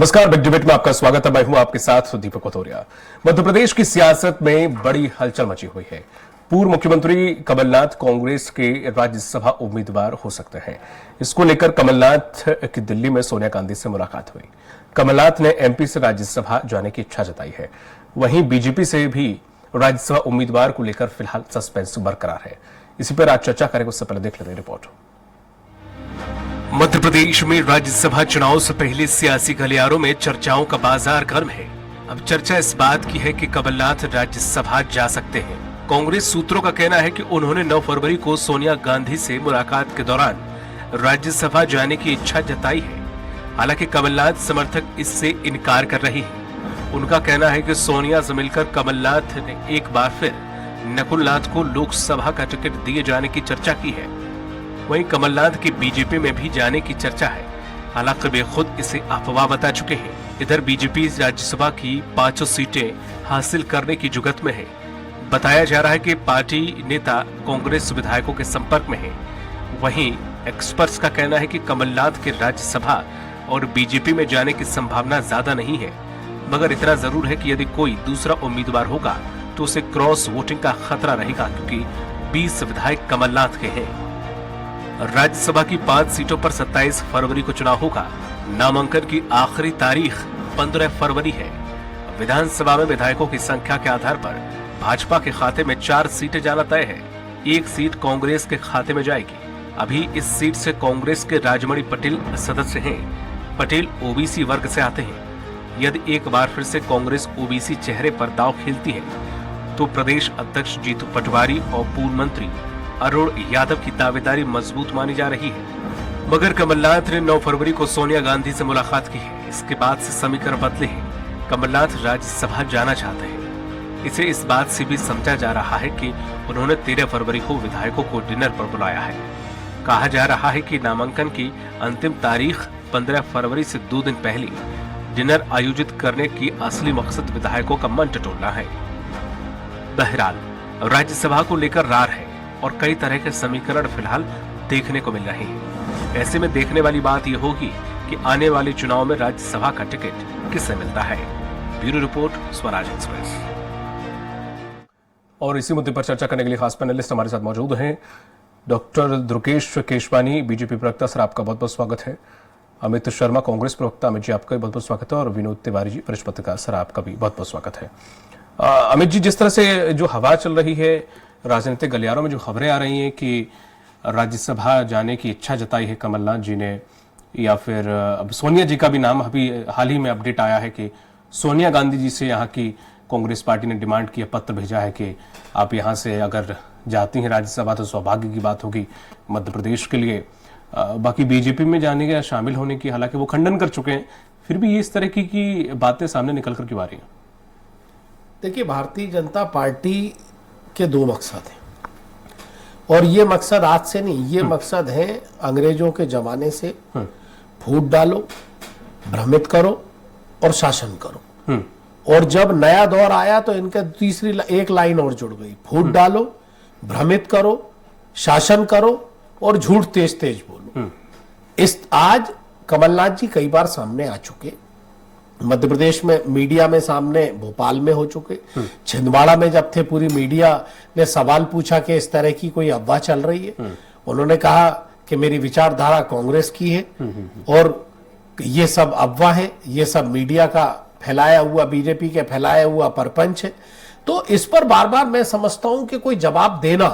नमस्कार, big debate में आपका स्वागत है। मैं हूं आपके साथ दीपक कथोरिया। मध्य प्रदेश की सियासत में बड़ी हलचल मची हुई है। पूर्व मुख्यमंत्री कमलनाथ कांग्रेस के राज्यसभा उम्मीदवार हो सकते हैं। इसको लेकर कमलनाथ की दिल्ली में सोनिया गांधी से मुलाकात हुई। कमलनाथ ने एमपी से राज्यसभा जाने की इच्छा जताई है। वहीं बीजेपी से भी राज्यसभा उम्मीदवार को लेकर फिलहाल सस्पेंस बरकरार है। इसी पर आज चर्चा करेंगे। उससे पहले देख लेते हैं रिपोर्ट। मध्य प्रदेश में राज्यसभा चुनाव से पहले सियासी गलियारों में चर्चाओं का बाजार गर्म है। अब चर्चा इस बात की है कि कमलनाथ राज्यसभा जा सकते हैं। कांग्रेस सूत्रों का कहना है कि उन्होंने 9 फरवरी को सोनिया गांधी से मुलाकात के दौरान राज्यसभा जाने की इच्छा जताई है। हालांकि कमलनाथ समर्थक इससे इनकार कर रहे हैं। उनका कहना है कि सोनिया से मिलकर कमलनाथ ने एक बार फिर नकुलनाथ को लोकसभा का टिकट दिए जाने की चर्चा की है। वहीं कमलनाथ के बीजेपी में भी जाने की चर्चा है। हालांकि वे खुद इसे अफवाह बता चुके हैं। इधर बीजेपी राज्यसभा की 5 सीटें हासिल करने की जुगत में है। बताया जा रहा है कि पार्टी नेता कांग्रेस विधायकों के संपर्क में है। वहीं एक्सपर्ट्स का कहना है कि कमलनाथ के राज्यसभा और बीजेपी में जाने की संभावना ज्यादा नहीं है, मगर इतना जरूर है कि यदि कोई दूसरा उम्मीदवार होगा तो उसे क्रॉस वोटिंग का खतरा रहेगा, क्योंकि 20 विधायक कमलनाथ के हैं। राज्यसभा की 5 सीटों पर 27 फरवरी को चुनाव होगा। नामांकन की आखिरी तारीख 15 फरवरी है। विधानसभा में विधायकों की संख्या के आधार पर भाजपा के खाते में 4 सीटें जाना तय है। 1 सीट कांग्रेस के खाते में जाएगी। अभी इस सीट से कांग्रेस के राजमणि पटेल सदस्य हैं। पटेल ओबीसी वर्ग से आते हैं। यदि एक बार फिर से कांग्रेस ओबीसी चेहरे पर दांव खेलती है तो प्रदेश अध्यक्ष जीतू पटवारी और पूर्व मंत्री अरुण यादव की दावेदारी मजबूत मानी जा रही है। मगर कमलनाथ ने 9 फरवरी को सोनिया गांधी से मुलाकात की है। इसके बाद से समीकरण बदले हैं। कमलनाथ राज्यसभा जाना चाहते हैं। इसे इस बात से भी समझा जा रहा है कि उन्होंने 13 फरवरी को विधायकों को डिनर पर बुलाया है। कहा जा रहा है कि नामांकन की अंतिम तारीख 15 फरवरी से 2 दिन पहले डिनर आयोजित करने की असली मकसद विधायकों का मन टटोलना है। बहरहाल राज्यसभा को लेकर रार है और कई तरह के समीकरण फिलहाल देखने को मिल रहे हैं। ऐसे में देखने वाली बात यह होगी कि आने वाले चुनाव में राज्यसभा का टिकट किसे मिलता है। Bureau report, Swaraj express. और इसी मुद्दे पर चर्चा करने के लिए खास पैनलिस्ट हमारे साथ मौजूद हैं। डॉक्टर ध्रुकेश केशवानी, बीजेपी प्रवक्ता, सर आपका बहुत बहुत स्वागत है। अमित शर्मा, कांग्रेस प्रवक्ता, अमित जी आपका भी बहुत बहुत स्वागत है। और विनोद तिवारी जी, वरिष्ठ पत्रकार, सर आपका भी बहुत बहुत स्वागत है। अमित जी, जिस तरह से जो हवा चल रही है राजनीतिक गलियारों में, जो खबरें आ रही हैं कि राज्यसभा जाने की इच्छा जताई है कमलनाथ जी ने, या फिर अब सोनिया जी का भी नाम अभी हाल ही में अपडेट आया है कि सोनिया गांधी जी से यहाँ की कांग्रेस पार्टी ने डिमांड किया, पत्र भेजा है कि आप यहाँ से अगर जाती हैं राज्यसभा तो सौभाग्य की बात होगी मध्य प्रदेश के लिए। बाकी बीजेपी में जाने के या शामिल होने की हालांकि वो खंडन कर चुके हैं, फिर भी ये इस तरह की बातें सामने निकल कर क्यों आ रही हैं? देखिए, भारतीय जनता पार्टी के 2 मकसद हैं और ये मकसद आज से नहीं, ये मकसद है अंग्रेजों के जमाने से। फूट डालो, भ्रमित करो और शासन करो। और जब नया दौर आया तो इनका तीसरी एक लाइन और जुड़ गई, फूट डालो, भ्रमित करो, शासन करो और झूठ तेज तेज बोलो। इस आज कमलनाथ जी कई बार सामने आ चुके, मध्य प्रदेश में मीडिया में सामने, भोपाल में हो चुके, छिंदवाड़ा में जब थे पूरी मीडिया ने सवाल पूछा कि इस तरह की कोई अफवाह चल रही है, उन्होंने कहा कि मेरी विचारधारा कांग्रेस की है और ये सब अफवाह है, ये सब मीडिया का फैलाया हुआ, बीजेपी के फैलाया हुआ परपंच है। तो इस पर बार बार मैं समझता हूं कि कोई जवाब देना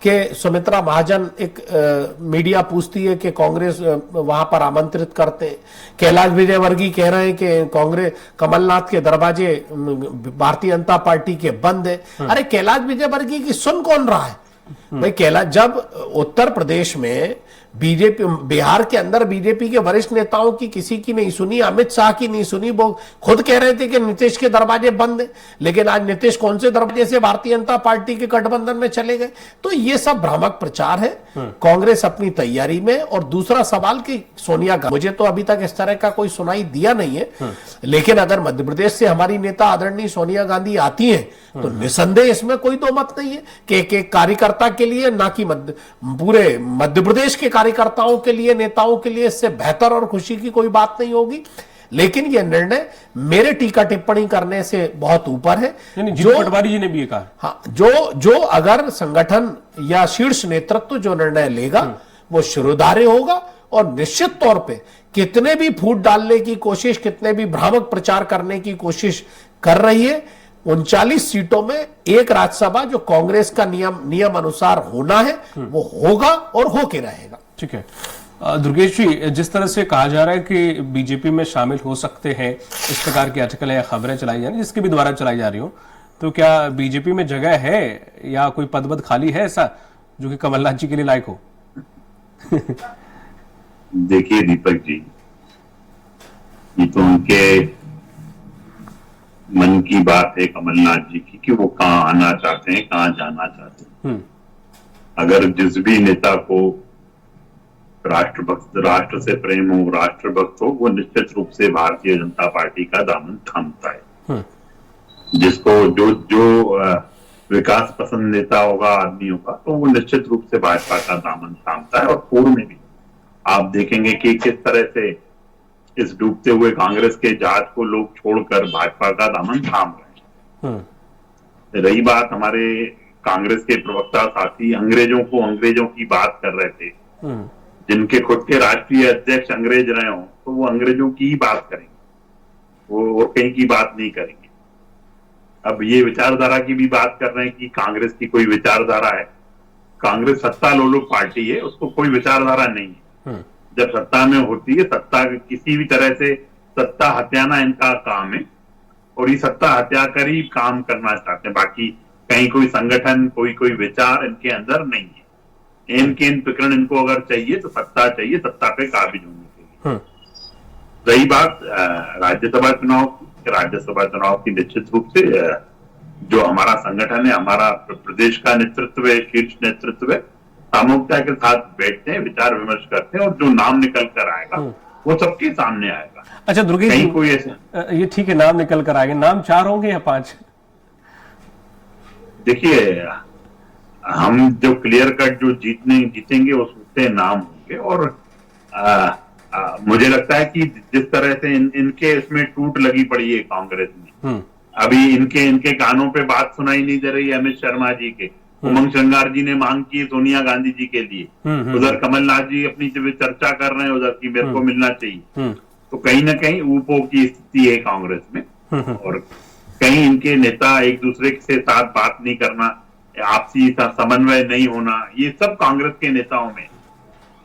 कि सुमित्रा महाजन एक मीडिया पूछती है कि कांग्रेस वहां पर आमंत्रित करते हैं, कैलाश विजयवर्गीय कह रहे हैं कि कांग्रेस कमलनाथ के दरवाजे भारतीय जनता पार्टी के बंद है। अरे कैलाश विजयवर्गीय की सुन कौन रहा है भाई? कैलाश, जब उत्तर प्रदेश में बीजेपी, बिहार के अंदर बीजेपी के वरिष्ठ नेताओं की किसी की नहीं सुनी, अमित शाह की नहीं सुनी, वो खुद कह रहे थे कि नीतीश के दरवाजे बंद हैं, लेकिन आज नीतीश कौन से दरवाजे से भारतीय जनता पार्टी के गठबंधन में चले गए? तो ये सब भ्रामक प्रचार है। कांग्रेस अपनी तैयारी में। और दूसरा सवाल कि सोनिया गांधी, मुझे तो अभी तक इस तरह का कोई सुनाई दिया नहीं है, लेकिन अगर मध्य प्रदेश से हमारी नेता आदरणीय सोनिया गांधी आती है तो निसंदेह इसमें कोई दो मत नहीं है कि एक कार्यकर्ता के लिए, ना कि पूरे मध्य प्रदेश के कार्यकर्ताओं के लिए, नेताओं के लिए इससे बेहतर और खुशी की कोई बात नहीं होगी। लेकिन यह निर्णय मेरे टीका टिप्पणी करने से बहुत ऊपर है। जीतू पटवारी जी ने भी ये कहा। हाँ, जो अगर संगठन या शीर्ष नेतृत्व जो निर्णय लेगा वो शिरोधार्य होगा, और निश्चित तौर पे कितने भी फूट डालने की कोशिश, कितने भी भ्रामक प्रचार करने की कोशिश कर रही है, 39 सीटों में एक राज्यसभा जो कांग्रेस का नियम अनुसार होना है वो होगा और होके रहेगा। ठीक है दुर्गेश जी, जिस तरह से कहा जा रहा है कि बीजेपी में शामिल हो सकते हैं, इस प्रकार की आर्टिकल या खबरें चलाई जा रही जिसके भी द्वारा चलाई जा रही हो, तो क्या बीजेपी में जगह है या कोई पद खाली है ऐसा जो कि कमलनाथ जी के लिए लायक हो? देखिए दीपक जी, ये तो उनके मन की बात है कमलनाथ जी की कि वो कहाँ आना चाहते हैं, कहाँ जाना चाहते हैं। अगर जिस भी नेता को राष्ट्र से प्रेम हो, राष्ट्रभक्त हो, वो निश्चित रूप से भारतीय जनता पार्टी का दामन थामता है। जिसको जो विकास पसंद नेता होगा, आदमी होगा, तो वो निश्चित रूप से भाजपा का दामन थामता है। और पूर्व में भी आप देखेंगे कि किस तरह से इस डूबते हुए कांग्रेस के जहाज को लोग छोड़कर भाजपा का दामन थाम रहे हैं। रही बात हमारे कांग्रेस के प्रवक्ता साथी अंग्रेजों की बात कर रहे थे, जिनके खुद के राष्ट्रीय अध्यक्ष अंग्रेज रहे हो, तो वो अंग्रेजों की ही बात करेंगे, वो कहीं की बात नहीं करेंगे। अब ये विचारधारा की भी बात कर रहे हैं कि कांग्रेस की कोई विचारधारा है। कांग्रेस सत्ता लोलुप पार्टी है, उसको कोई विचारधारा नहीं है। जब सत्ता में होती है, सत्ता किसी भी तरह से सत्ता हत्याना इनका काम है, और ये सत्ता हत्या कर ही काम करना चाहते हैं। बाकी कहीं कोई संगठन, कोई विचार इनके अंदर नहीं है। इनके प्रकरण इनको अगर चाहिए तो सत्ता चाहिए, सत्ता पे काबिज होने के लिए। रही बात राज्यसभा चुनाव की निश्चित रूप से जो हमारा संगठन है, हमारा प्रदेश का नेतृत्व है, शीर्ष नेतृत्व है, सामूहिकता के साथ बैठते हैं, विचार विमर्श करते हैं, और जो नाम निकल कर आएगा वो सबके सामने आएगा। अच्छा दुर्गेश जी, कोई ऐसा ये ठीक है, नाम निकल कर आएंगे, नाम 4 होंगे या 5? देखिए, हम जो क्लियर कट जो जीतेंगे उससे नाम होंगे। और मुझे लगता है कि जिस तरह से इनके इसमें टूट लगी पड़ी है कांग्रेस में, अभी इनके कानों पे बात सुनाई नहीं दे रही है अमित शर्मा जी के। उमंग श्रृंगार जी ने मांग की सोनिया गांधी जी के लिए, उधर कमलनाथ जी अपनी चर्चा कर रहे हैं उधर की मेरे को मिलना चाहिए। तो कहीं ना कहीं ऊपो की स्थिति है कांग्रेस में, और कहीं इनके नेता एक दूसरे से साथ बात नहीं करना, आपसी समन्वय नहीं होना, ये सब कांग्रेस के नेताओं में।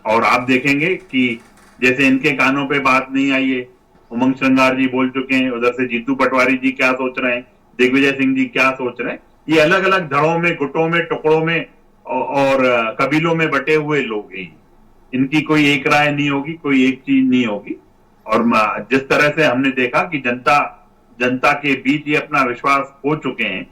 और आप देखेंगे कि जैसे इनके कानों पे बात नहीं आई है, उमंग श्रृंगार जी बोल चुके हैं, उधर से जीतू पटवारी जी क्या सोच रहे हैं, दिग्विजय सिंह जी क्या सोच रहे हैं। ये अलग अलग धड़ों में, गुटों में, टुकड़ों में और कबीलों में बटे हुए लोग हैं। इनकी कोई एक राय नहीं होगी, कोई एक चीज नहीं होगी। और जिस तरह से हमने देखा कि जनता के बीच ये अपना विश्वास खो चुके हैं,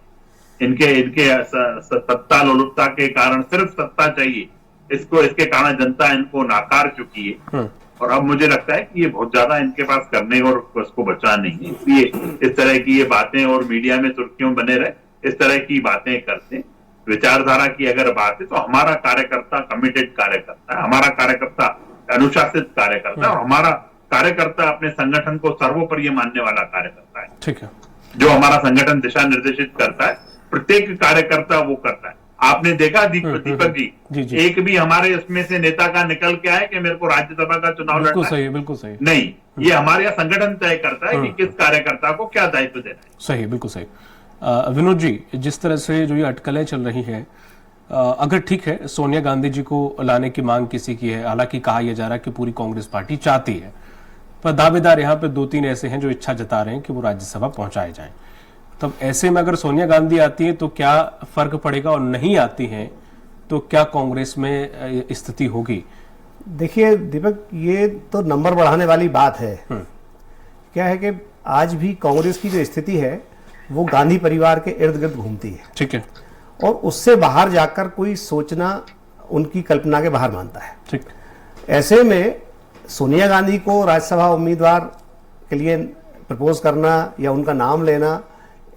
इनके सत्ता लोलुपता के कारण, सिर्फ सत्ता चाहिए इसके कारण जनता इनको नाकार चुकी है। और अब मुझे लगता है कि ये बहुत ज्यादा इनके पास करने और उसको बचा नहीं है, इसलिए इस तरह की ये बातें और मीडिया में सुर्खियों बने रहे, इस तरह की बातें करते हैं। विचारधारा की अगर बात है तो हमारा कार्यकर्ता कमिटेड कार्यकर्ता है, हमारा कार्यकर्ता अनुशासित कार्यकर्ता है, और हमारा कार्यकर्ता अपने संगठन को सर्वोपरि मानने वाला कार्यकर्ता है। ठीक है, जो हमारा संगठन दिशा निर्देशित करता है, प्रत्येक कार्यकर्ता वो करता है। आपने देखा दीपक जी, एक भी हमारे उसमें से नेता का निकल के आए कि मेरे को राज्यसभा का चुनाव लड़ना है, बिल्कुल सही नहीं, ये हमारे यहाँ संगठन तय करता है कि किस कार्यकर्ता को क्या दायित्व देना है। सही, बिल्कुल सही। विनोद जी, जिस तरह से जो ये अटकलें चल रही हैं, अगर ठीक है सोनिया गांधी जी को लाने की मांग किसी की है, हालांकि कहा यह जा रहा है कि पूरी कांग्रेस पार्टी चाहती है, पर दावेदार यहाँ पे 2-3 ऐसे हैं जो इच्छा जता रहे हैं कि वो राज्यसभा पहुंचाए जाएं। तब ऐसे में अगर सोनिया गांधी आती है तो क्या फर्क पड़ेगा, और नहीं आती हैं तो क्या कांग्रेस में स्थिति होगी? देखिए दीपक, ये तो नंबर बढ़ाने वाली बात है। क्या है कि आज भी कांग्रेस की जो स्थिति है वो गांधी परिवार के इर्द गिर्द घूमती है। ठीक है, और उससे बाहर जाकर कोई सोचना उनकी कल्पना के बाहर मानता है। ठीक। ऐसे में सोनिया गांधी को राज्यसभा उम्मीदवार के लिए प्रपोज करना या उनका नाम लेना,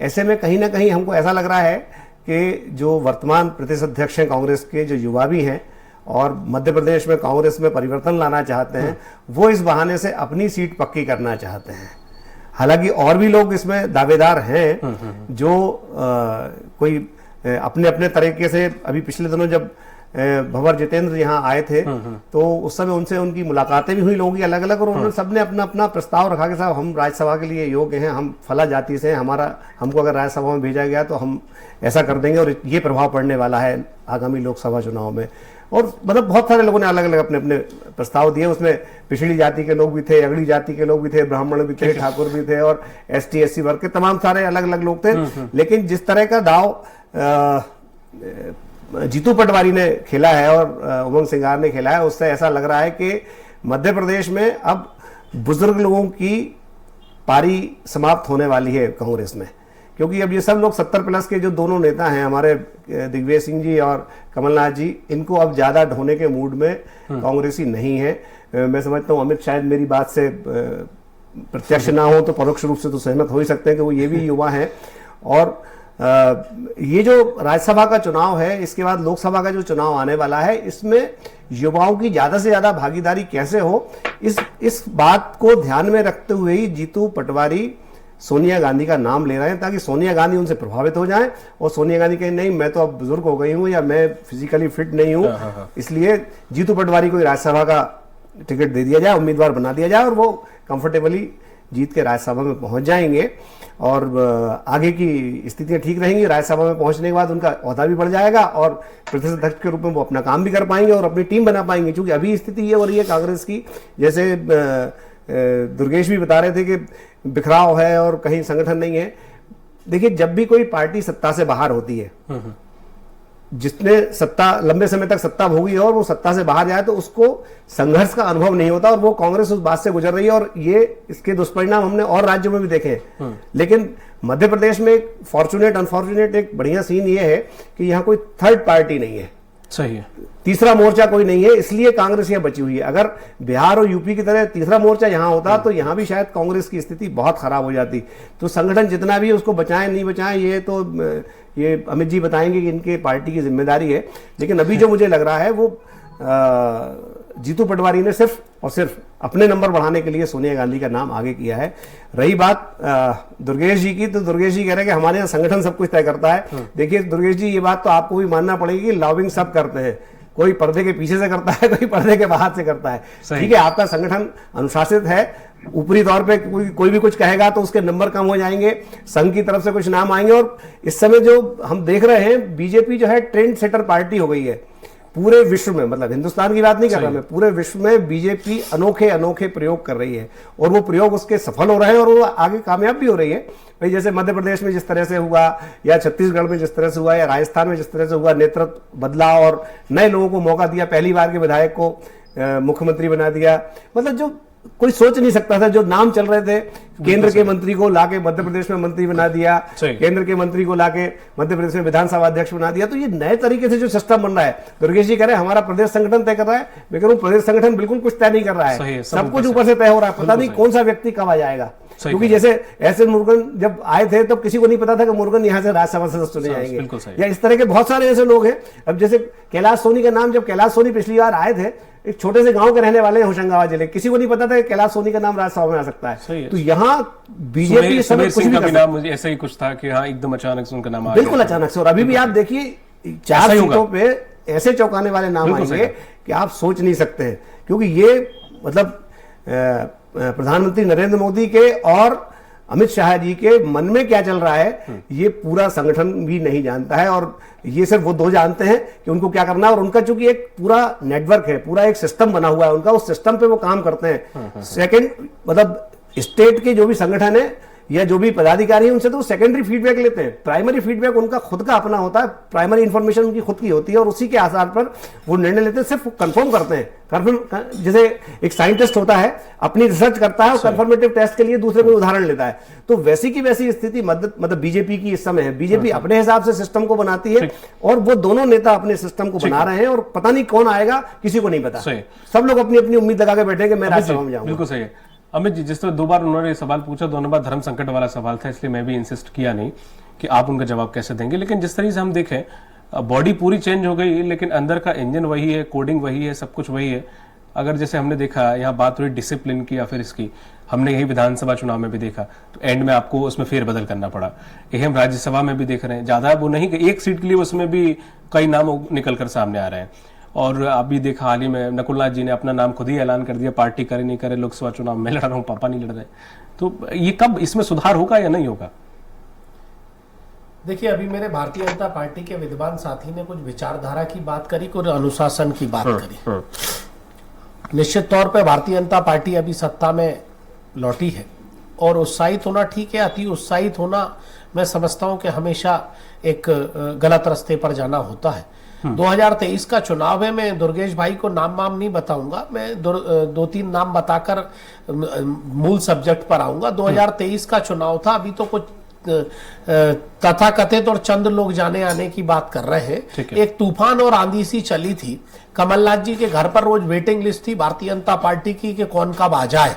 ऐसे में कहीं ना कहीं हमको ऐसा लग रहा है कि जो वर्तमान प्रदेश अध्यक्ष हैं कांग्रेस के, जो युवा भी हैं और मध्य प्रदेश में कांग्रेस में परिवर्तन लाना चाहते हैं, वो इस बहाने से अपनी सीट पक्की करना चाहते हैं। हालांकि और भी लोग इसमें दावेदार हैं जो कोई अपने अपने तरीके से, अभी पिछले दिनों जब भंवर जितेंद्र यहाँ आए थे तो उस समय उनसे उनकी मुलाकातें भी हुई लोगों की अलग अलग, और उन्होंने सबने अपना अपना प्रस्ताव रखा कि साहब हम राज्यसभा के लिए योग्य हैं, हम फला जाति से हैं, हमको अगर राज्यसभा में भेजा गया तो हम ऐसा कर देंगे और ये प्रभाव पड़ने वाला है आगामी लोकसभा चुनाव में। और मतलब बहुत सारे लोगों ने अलग अलग अपने अपने प्रस्ताव दिए। उसमें पिछड़ी जाति के लोग भी थे, अगड़ी जाति के लोग भी थे, ब्राह्मण भी थे, ठाकुर भी थे, और ST SC वर्ग के तमाम सारे अलग अलग लोग थे। लेकिन जिस तरह का दाव जीतू पटवारी ने खेला है और उमंग सिंगार ने खेला है, उससे ऐसा लग रहा है कि मध्य प्रदेश में अब बुजुर्ग लोगों की पारी समाप्त होने वाली है कांग्रेस में, क्योंकि अब ये सब लोग 70 प्लस के जो दोनों नेता हैं हमारे दिग्विजय सिंह जी और कमलनाथ जी, इनको अब ज्यादा ढोने के मूड में कांग्रेसी नहीं है। मैं समझता हूँ अमित शायद मेरी बात से प्रत्यक्ष ना हो तो परोक्ष रूप से तो सहमत हो ही सकते हैं कि वो ये भी युवा हैं। और ये जो राज्यसभा का चुनाव है, इसके बाद लोकसभा का जो चुनाव आने वाला है, इसमें युवाओं की ज्यादा से ज्यादा भागीदारी कैसे हो, इस बात को ध्यान में रखते हुए ही जीतू पटवारी सोनिया गांधी का नाम ले रहे हैं, ताकि सोनिया गांधी उनसे प्रभावित हो जाएं और सोनिया गांधी कहें नहीं मैं तो अब बुजुर्ग हो गई हूं या मैं फिजिकली फिट नहीं हूं, इसलिए जीतू पटवारी को राज्यसभा का टिकट दे दिया जाए, उम्मीदवार बना दिया जाए और वो कंफर्टेबली जीत के राज्यसभा में पहुंच जाएंगे और आगे की स्थितियां ठीक रहेंगी। राज्यसभा में पहुंचने के बाद उनका ओहदा भी बढ़ जाएगा और प्रदेश अध्यक्ष के रूप में वो अपना काम भी कर पाएंगे और अपनी टीम बना पाएंगे। क्योंकि अभी स्थिति ये हो रही है कांग्रेस की, जैसे दुर्गेश भी बता रहे थे कि बिखराव है और कहीं संगठन नहीं है। देखिए, जब भी कोई पार्टी सत्ता से बाहर होती है, जिसने सत्ता लंबे समय तक सत्ता भोगी है और वो सत्ता से बाहर जाए तो उसको संघर्ष का अनुभव नहीं होता, और वो कांग्रेस उस बात से गुजर रही है और ये इसके दुष्परिणाम हमने और राज्यों में भी देखे हैं। लेकिन मध्य प्रदेश में एक फॉर्चुनेट अनफॉर्चुनेट एक बढ़िया सीन ये है कि यहाँ कोई थर्ड पार्टी नहीं है, सही है, तीसरा मोर्चा कोई नहीं है, इसलिए कांग्रेस यहाँ बची हुई है। अगर बिहार और यूपी की तरह तीसरा मोर्चा यहाँ होता तो यहाँ भी शायद कांग्रेस की स्थिति बहुत खराब हो जाती। तो संगठन जितना भी उसको बचाएं नहीं बचाएं, ये अमित जी बताएंगे कि इनके पार्टी की जिम्मेदारी है। लेकिन अभी जो मुझे लग रहा है वो जीतू पटवारी ने सिर्फ और सिर्फ अपने नंबर बढ़ाने के लिए सोनिया गांधी का नाम आगे किया है। रही बात दुर्गेश जी की, तो दुर्गेश जी कह रहे हैं कि हमारे यहाँ संगठन सब कुछ तय करता है। देखिए दुर्गेश जी, ये बात तो आपको भी मानना पड़ेगी कि लॉबिंग सब करते हैं, कोई पर्दे के पीछे से करता है, कोई पर्दे के बाहर से करता है। ठीक है, आपका संगठन अनुशासित है, ऊपरी तौर पे कोई भी कुछ कहेगा तो उसके नंबर कम हो जाएंगे, संघ की तरफ से कुछ नाम आएंगे। और इस समय जो हम देख रहे हैं, बीजेपी जो है ट्रेंड सेटर पार्टी हो गई है पूरे विश्व में, मतलब हिंदुस्तान की बात नहीं कर रहा मैं, पूरे विश्व में बीजेपी अनोखे अनोखे प्रयोग कर रही है और वो प्रयोग उसके सफल हो रहे हैं और वो आगे कामयाब भी हो रही है। भाई जैसे मध्य प्रदेश में जिस तरह से हुआ, या छत्तीसगढ़ में जिस तरह से हुआ, या राजस्थान में जिस तरह से हुआ, नेतृत्व बदला और नए लोगों को मौका दिया, पहली बार के विधायक को मुख्यमंत्री बना दिया। मतलब जो कोई सोच नहीं सकता था, जो नाम चल रहे थे, केंद्र के मंत्री को लाके मध्य प्रदेश में मंत्री बना दिया, केंद्र के मंत्री को लाके मध्य प्रदेश में विधानसभा अध्यक्ष बना दिया। तो ये नए तरीके से जो सिस्टम बन रहा है, दुर्गेश जी कह रहे हैं हमारा प्रदेश संगठन तय कर रहा है, मैं कह रहा हूं प्रदेश संगठन बिल्कुल कुछ तय नहीं कर रहा है, सब कुछ ऊपर से तय हो रहा है। पता नहीं कौन सा व्यक्ति कब आ जाएगा, क्योंकि जैसे एस एन मुरुगन जब आए थे तो किसी को नहीं पता था कि मुरुगन यहाँ से राज्यसभा सदस्य चुने जाएंगे, या इस तरह के बहुत सारे ऐसे लोग हैं। अब जैसे कैलाश सोनी का नाम, जब कैलाश सोनी पिछली बार आए थे, एक छोटे से गांव के रहने वाले हैं होशंगाबाद जिले, किसी को नहीं पता था कि कैलाश सोनी का नाम राज्यसभा में आ सकता है। तो यहाँ बीजेपी इस समय कुछ भी कर नाम मुझे ऐसा ही कुछ था कि हाँ एकदम अचानक से उनका नाम आ गया, बिल्कुल अचानक से। और अभी भी आप देखिए 4 सीटों पे ऐसे चौंकाने वाले नाम आएंगे कि आप सोच नहीं सकते हैं, क्योंकि ये मतलब प्रधानमंत्री नरेंद्र मोदी के और अमित शाह जी के मन में क्या चल रहा है ये पूरा संगठन भी नहीं जानता है, और ये सिर्फ वो दो जानते हैं कि उनको क्या करना है। और उनका चूंकि एक पूरा नेटवर्क है, पूरा एक सिस्टम बना हुआ है उनका, उस सिस्टम पे वो काम करते हैं। सेकंड मतलब स्टेट के जो भी संगठन है या जो भी पदाधिकारी हैं उनसे तो सेकेंडरी फीडबैक लेते हैं, प्राइमरी फीडबैक उनका खुद का अपना होता है, प्राइमरी इंफॉर्मेशन उनकी खुद की होती है और उसी के आधार पर वो निर्णय लेते हैं, सिर्फ कंफर्म करते हैं। कंफर्म जैसे एक साइंटिस्ट होता है, अपनी रिसर्च करता है और कंफर्मेटिव टेस्ट के लिए दूसरे को उदाहरण लेता है, तो वैसी की वैसी स्थिति मतलब बीजेपी की इस समय है। बीजेपी अपने हिसाब से सिस्टम को बनाती है और वो दोनों नेता अपने सिस्टम को बना रहे हैं और पता नहीं कौन आएगा किसी को नहीं पता, सब लोग अपनी अपनी उम्मीद लगा के बैठे कि मैं राज्यसभा में जाऊंगा। बिल्कुल सही है अमित जी, जिस तरह 2 बार उन्होंने सवाल पूछा, दोनों बार धर्म संकट वाला सवाल था, इसलिए मैं भी इंसिस्ट किया नहीं कि आप उनका जवाब कैसे देंगे। लेकिन जिस तरीके से हम देखें बॉडी पूरी चेंज हो गई लेकिन अंदर का इंजन वही है, कोडिंग वही है, सब कुछ वही है। अगर जैसे हमने देखा यहाँ बात हुई डिसिप्लिन की या फिर इसकी, हमने यही विधानसभा चुनाव में भी देखा तो एंड में आपको उसमें फेरबदल करना पड़ा। यही हम राज्यसभा में भी देख रहे हैं, ज्यादा वो नहीं, एक सीट के लिए उसमें भी कई नाम निकल कर सामने आ रहे हैं। और अभी देखा हाल ही में नकुलनाथ जी ने अपना नाम खुद ही ऐलान कर दिया, पार्टी करे नहीं करे लोकसभा चुनाव में लड़ रहा हूँ, पापा नहीं लड़ रहे। तो ये कब इसमें सुधार होगा या नहीं होगा? देखिए, अभी मेरे भारतीय जनता पार्टी के विद्वान साथी ने कुछ विचारधारा की बात करी, कुछ अनुशासन की बात करी। निश्चित तौर पे भारतीय जनता पार्टी अभी सत्ता में लौटी है और उत्साहित होना ठीक है, अति उत्साहित होना मैं समझता हूं कि हमेशा एक गलत रास्ते पर जाना होता है। 2023 का चुनाव है, मैं दुर्गेश भाई को नाम वाम नहीं बताऊंगा, मैं दो तीन नाम बताकर मूल सब्जेक्ट पर आऊंगा। 2023 का चुनाव था, अभी तो कुछ तथाकथित और चंद लोग जाने आने की बात कर रहे हैं। एक तूफान और आंधी सी चली थी, कमलनाथ जी के घर पर रोज वेटिंग लिस्ट थी भारतीय जनता पार्टी की कि कौन कब आ जाए।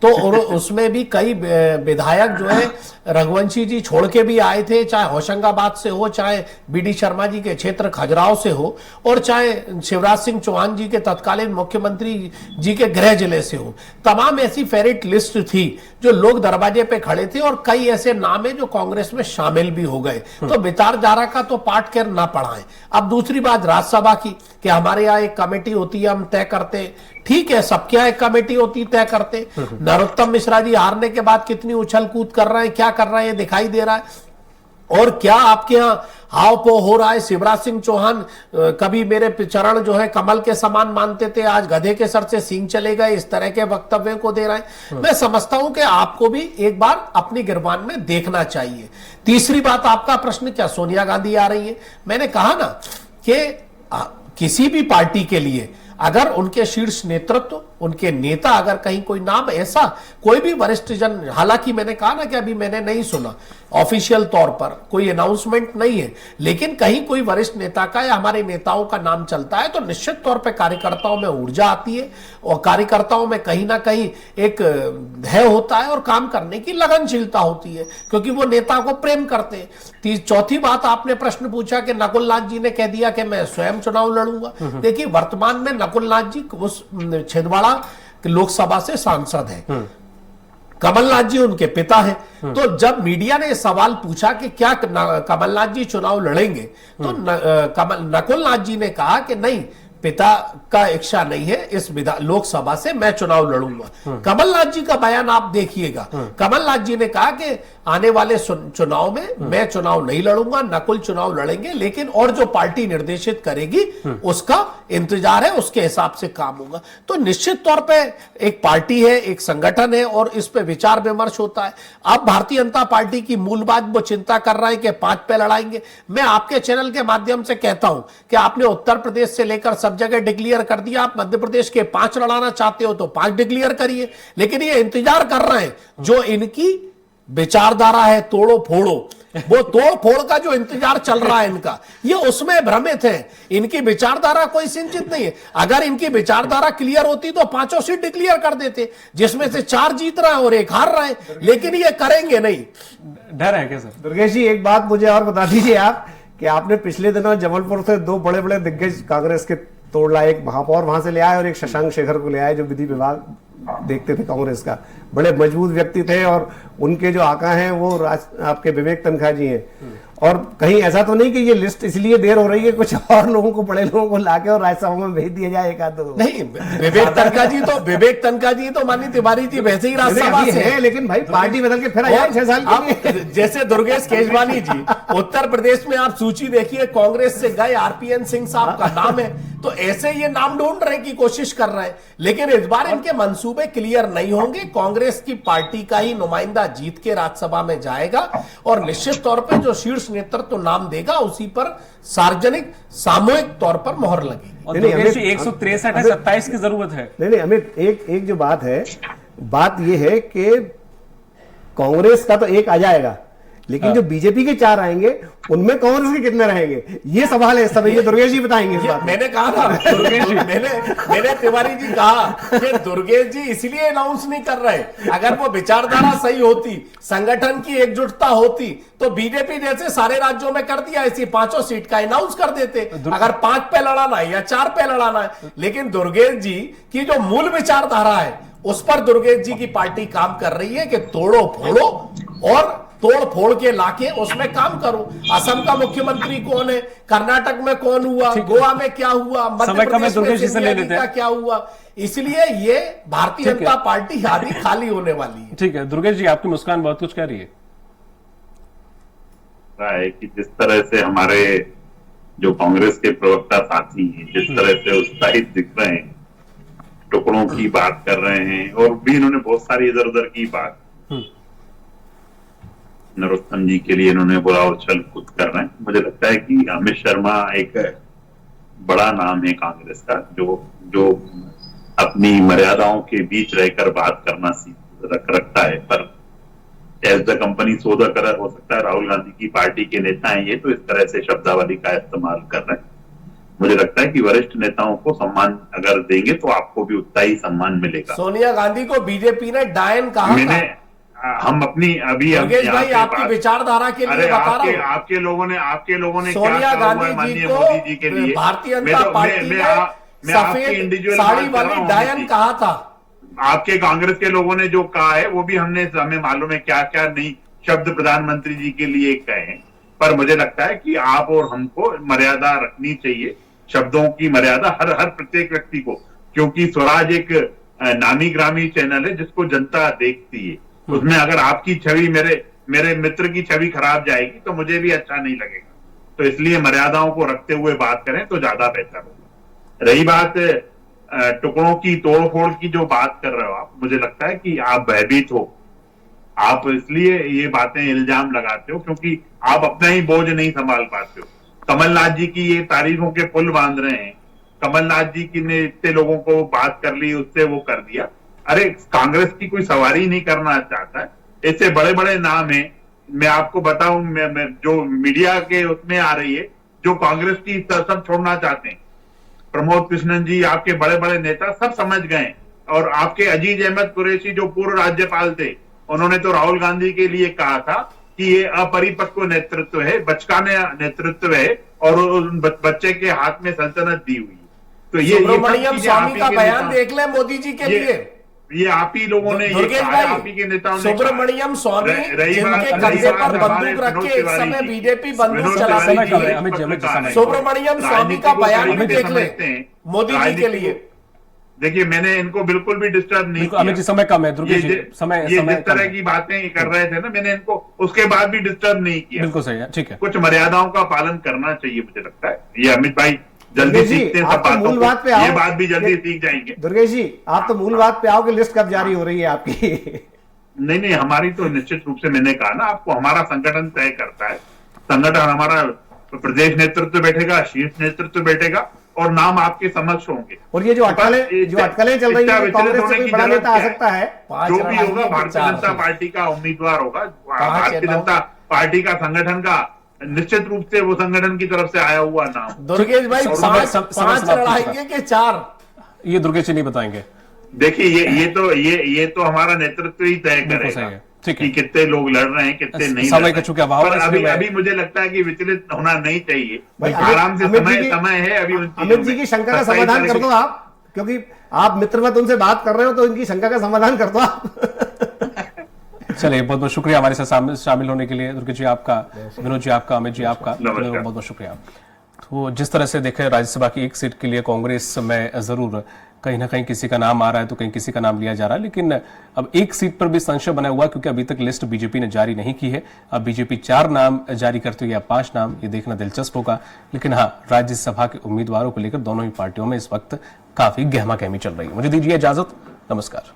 तो उसमें भी कई विधायक जो है रघुवंशी जी छोड़ के भी आए थे, चाहे होशंगाबाद से हो, चाहे बीडी शर्मा जी के क्षेत्र खजुराहो से हो, और चाहे शिवराज सिंह चौहान जी के तत्कालीन मुख्यमंत्री जी के गृह जिले से हो। तमाम ऐसी फेवरेट लिस्ट थी जो लोग दरवाजे पे खड़े थे और कई ऐसे नाम है जो कांग्रेस में शामिल भी हो गए। तो विचारधारा का तो पाठ कर ना पढ़ाएं। अब दूसरी बात राज्यसभा की कि हमारे यहाँ एक कमेटी होती है, हम तय करते, ठीक है, सबके यहाँ एक कमेटी होती, तय करते। नरोत्तम मिश्रा जी हारने के बाद कितनी उछल कूद कर रहे हैं, क्या कर रहे हैं, ये दिखाई दे रहा है। और क्या आपके यहाँ हाव पो हो रहा है? शिवराज सिंह चौहान कभी मेरे चरण जो है कमल के समान मानते थे, आज गधे के सर से सींग चले गए, इस तरह के वक्तव्य को दे रहे हैं। मैं समझता हूं कि आपको भी एक बार अपनी गिरबान में देखना चाहिए। तीसरी बात, आपका प्रश्न क्या सोनिया गांधी आ रही है? मैंने कहा ना कि किसी भी पार्टी के लिए अगर उनके शीर्ष नेतृत्व, उनके नेता, अगर कहीं कोई नाम ऐसा कोई भी वरिष्ठ जन, हालांकि मैंने कहा ना कि अभी मैंने नहीं सुना ऑफिशियल तौर पर कोई अनाउंसमेंट नहीं है, लेकिन कहीं कोई वरिष्ठ नेता का या हमारे नेताओं का नाम चलता है तो निश्चित तौर पर कार्यकर्ताओं में ऊर्जा आती है और कार्यकर्ताओं में कहीं ना कहीं एक भय होता है और काम करने की लगनशीलता होती है, क्योंकि वो नेता को प्रेम करते हैं। चौथी बात, आपने प्रश्न पूछा कि नकुलनाथ जी ने कह दिया कि मैं स्वयं चुनाव लड़ूंगा। देखिए, वर्तमान में नकुलनाथ जी उस छिंदवाड़ा लोकसभा से सांसद है, कमलनाथ जी उनके पिता हैं। तो जब मीडिया ने सवाल पूछा कि क्या कमलनाथ जी चुनाव लड़ेंगे, तो नकुलनाथ जी ने कहा कि नहीं, पिता का इच्छा नहीं है, इस लोकसभा से मैं चुनाव लड़ूंगा। कमलनाथ जी का बयान आप देखिएगा, कमलनाथ जी ने कहा कि आने वाले चुनाव में मैं चुनाव नहीं लड़ूंगा, नकुल चुनाव लड़ेंगे, लेकिन और जो पार्टी निर्देशित करेगी उसका इंतजार है, उसके हिसाब से काम होगा। तो निश्चित तौर पे एक पार्टी है, एक संगठन है और इस पे विचार विमर्श होता है। अब भारतीय जनता पार्टी की मूल बात वो चिंता कर रहा है कि 5 पे लड़ाएंगे। मैं आपके चैनल के माध्यम से कहता हूं कि आपने उत्तर प्रदेश से लेकर सब जगह डिक्लेयर कर दिया, आप मध्य प्रदेश के 5 लड़ाना चाहते हो तो 5 डिक्लेयर करिए, लेकिन ये इंतजार कर रहे हैं जो इनकी विचारधारा है तोड़ो फोड़ो, वो तोड़ फोड़ का जो इंतजार चल रहा है इनका, ये उसमें भ्रमित है। इनकी विचारधारा कोई सिंचित नहीं है। अगर इनकी विचारधारा क्लियर होती तो 5 सीट डिक्लेयर कर देते, जिसमें से 4 जीत रहे हैं और 1 हार रहे हैं, लेकिन ये करेंगे नहीं। डर है क्या सर? दुर्गेश जी, एक बात मुझे और बता दीजिए आप कि आपने पिछले दिनों जबलपुर से 2 बड़े बड़े दिग्गज कांग्रेस के तोड़ लाए, एक महापौर वहां से ले आए और एक शशांक शेखर को ले आए जो विधि विभाग देखते थे कांग्रेस का। बड़े मजबूत व्यक्ति थे और उनके जो आका हैं वो आपके विवेक तनखा जी हैं। और कहीं ऐसा तो नहीं कि ये लिस्ट इसलिए देर हो रही है, कुछ और लोगों को, बड़े लोगों को लाके और राज्यसभा में भेज दिया जाए एक आध दो? नहीं, विवेक तनखा जी तो मानी तिवारी जी वैसे ही राज्यसभा से है, लेकिन भाई पार्टी बदल के फिर आए 6 साल के लिए। जैसे दुर्गेश केजवानी जी उत्तर प्रदेश में, आप सूची देखिए, कांग्रेस से गए, आरपीएन सिंह साहब का नाम है, तो ऐसे ये नाम ढूंढने की कोशिश कर रहे हैं, लेकिन इस बार इनके मंसूबे क्लियर नहीं होंगे। कांग्रेस की पार्टी का ही नुमाइंदा जीत के राज्यसभा में जाएगा और निश्चित तौर पर जो शीर्ष नेतृत्व नाम देगा उसी पर सार्वजनिक सामूहिक तौर पर मोहर लगेगी। और 163 है, 27 की जरूरत है। नहीं अमित, एक जो बात है, बात यह है कि कांग्रेस का तो 1 आ जाएगा, लेकिन जो बीजेपी के 4 आएंगे उनमें कांग्रेस के कितने रहेंगे, ये सवाल है। सब ये दुर्गेश जी बताएंगे इस बात में। मैंने कहा था दुर्गेश जी, मैंने तिवारी जी कहा कि दुर्गेश जी इसलिए अनाउंस नहीं कर रहे, अगर वो विचारधारा सही होती, संगठन की एकजुटता होती, तो बीजेपी जैसे सारे राज्यों में कर दिया, ऐसी 5 सीट का अनाउंस कर देते, अगर 5 पे लड़ाना है या 4 पे लड़ाना है। लेकिन दुर्गेश जी की जो मूल विचारधारा है उस पर दुर्गेश जी की पार्टी काम कर रही है कि तोड़ो फोड़ो और तोड़ फोड़ के लाके उसमें काम करो। असम का मुख्यमंत्री कौन है, कर्नाटक में कौन हुआ, गोवा में क्या हुआ, मध्य प्रदेश में सिंधिया जी का क्या हुआ। इसलिए ये भारतीय जनता पार्टी आधी खाली होने वाली है। ठीक है दुर्गेश जी, आपकी मुस्कान बहुत कुछ कह रही है कि जिस तरह से हमारे जो कांग्रेस के प्रवक्ता साथी हैं, जिस तरह से उत्साहित दिख रहे हैं, टुकड़ों की बात कर रहे हैं, और भी इन्होंने बहुत सारी इधर उधर की बात, नरोत्तम जी के लिए इन्होंने बुरा उछल कूद कर रहे हैं। मुझे लगता है कि अमित शर्मा एक बड़ा नाम है कांग्रेस का, जो अपनी मर्यादाओं के बीच रहकर बात करना रखता है। पर as the company so the colour, हो सकता है राहुल गांधी की पार्टी के नेता हैं ये, तो इस तरह से शब्दावली का इस्तेमाल कर रहे हैं। मुझे लगता है कि वरिष्ठ नेताओं को सम्मान अगर देंगे तो आपको भी उतना ही सम्मान मिलेगा। सोनिया गांधी को बीजेपी ने डायन कहा था। हम अपनी अभी योगेश भाई आपकी विचारधारा के लिए बता रहा हूं, आपके लोगों ने सोनिया गांधी जी को भारतीय जनता पार्टी ने सफेद साड़ी वाली डायन कहा था। आपके कांग्रेस के लोगों ने जो कहा है वो भी हमें मालूम है क्या क्या नहीं शब्द प्रधानमंत्री जी के लिए कहे हैं। पर मुझे लगता है कि आप और हमको मर्यादा रखनी चाहिए, शब्दों की मर्यादा हर प्रत्येक व्यक्ति को, क्योंकि स्वराज एक नामी ग्रामी चैनल है जिसको जनता देखती है। उसमें अगर आपकी छवि मेरे मित्र की छवि खराब जाएगी तो मुझे भी अच्छा नहीं लगेगा। तो इसलिए मर्यादाओं को रखते हुए बात करें तो ज्यादा बेहतर होगा। रही बात टुकड़ों की तोड़फोड़ की जो बात कर रहे हो आप, मुझे लगता है कि आप भयभीत हो। आप इसलिए ये बातें इल्जाम लगाते हो क्योंकि आप अपना ही बोझ नहीं संभाल पाते हो। कमलनाथ जी की ये तारीफों के पुल बांध रहे हैं, कमलनाथ जी की ने इतने लोगों को बात कर ली, उससे वो कर दिया। अरे कांग्रेस की कोई सवारी नहीं करना चाहता है, इससे बड़े बड़े नाम हैं। मैं आपको बताऊं, मैं जो मीडिया के उसमें आ रही है, जो कांग्रेस की सब छोड़ना चाहते हैं, प्रमोद कृष्णन जी, आपके बड़े बड़े नेता सब समझ गए। और आपके अजीज अहमद कुरैशी जो पूर्व राज्यपाल थे, उन्होंने तो राहुल गांधी के लिए कहा था कि ये अपरिपक्व नेतृत्व है, बचकाने नेतृत्व है और उन बच्चे के हाथ में सल्तनत दी हुई। तो ये सुब्रमण्यम स्वामी का बयान देख ले मोदी जी के लिए, ये आप ही लोगों ने ये कहा, आप ही के नेताओं ने। सुब्रमण्यम स्वामी जिनके कंधे पर बंदूक रख के एक समय बीजेपी बंदूक चला रही थी, सुब्रमण्यम स्वामी का बयान भी देख ले मोदी जी के लिए। देखिए मैंने इनको बिल्कुल भी डिस्टर्ब नहीं किया। अमित जी समय कम है, दुर्गेश जी समय जिस तरह की बातें कर रहे थे ना, मैंने इनको उसके बाद भी डिस्टर्ब नहीं किया। बिल्कुल सही है, ठीक है। कुछ मर्यादाओं का पालन करना चाहिए, मुझे लगता है। ये अमित भाई जल्दी सीखते हैं सब बातों को, ये बात भी जल्दी सीख जाएंगे। दुर्गेश जी आप तो मूल बात पे आओ कि लिस्ट कब जारी हो रही है आपकी? नहीं, हमारी तो निश्चित रूप से, मैंने कहा ना आपको, हमारा संगठन तय करता है। संगठन हमारा प्रदेश नेतृत्व बैठेगा, शीर्ष नेतृत्व बैठेगा और नाम आपके समक्ष होंगे। और ये जो अटकलें चल रही है, कांग्रेस से कोई बड़ा नेता आ सकता है, जो भी होगा भारतीय जनता पार्टी का उम्मीदवार होगा, भारतीय जनता पार्टी का संगठन का निश्चित रूप से वो संगठन की तरफ से आया हुआ नाम। दुर्गेश भाई 5 लड़ाएंगे कि 4? ये दुर्गेश जी नहीं बताएंगे। देखिए ये तो हमारा नेतृत्व ही तय करेगा कि कितने लोग लड़ रहे हैं, कितने नहीं लड़ रहे हैं। पर अभी मुझे लगता है कि विचलित होना नहीं चाहिए। आराम से समय है अभी। अमित जी की शंका का समाधान कर दो आप, क्योंकि आप मित्रवत उनसे बात कर रहे हो, तो इनकी शंका का समाधान कर दो आप। चलिए बहुत बहुत शुक्रिया हमारे साथ शामिल होने के लिए। दुर्गेश जी आपका, विनोद जी आपका, अमित जी आपका बहुत बहुत शुक्रिया। तो जिस तरह से देखें, राज्यसभा की एक सीट के लिए कांग्रेस में जरूर कहीं ना कहीं किसी का नाम आ रहा है तो कहीं किसी का नाम लिया जा रहा है, लेकिन अब एक सीट पर भी संशय बना हुआ क्योंकि अभी तक लिस्ट बीजेपी ने जारी नहीं की है। अब बीजेपी 4 नाम जारी करती है या 5 नाम, ये देखना दिलचस्प होगा। लेकिन हाँ, राज्यसभा के उम्मीदवारों को लेकर दोनों ही पार्टियों में इस वक्त काफी गहमा गहमी चल रही है। मुझे दीजिए इजाजत, नमस्कार।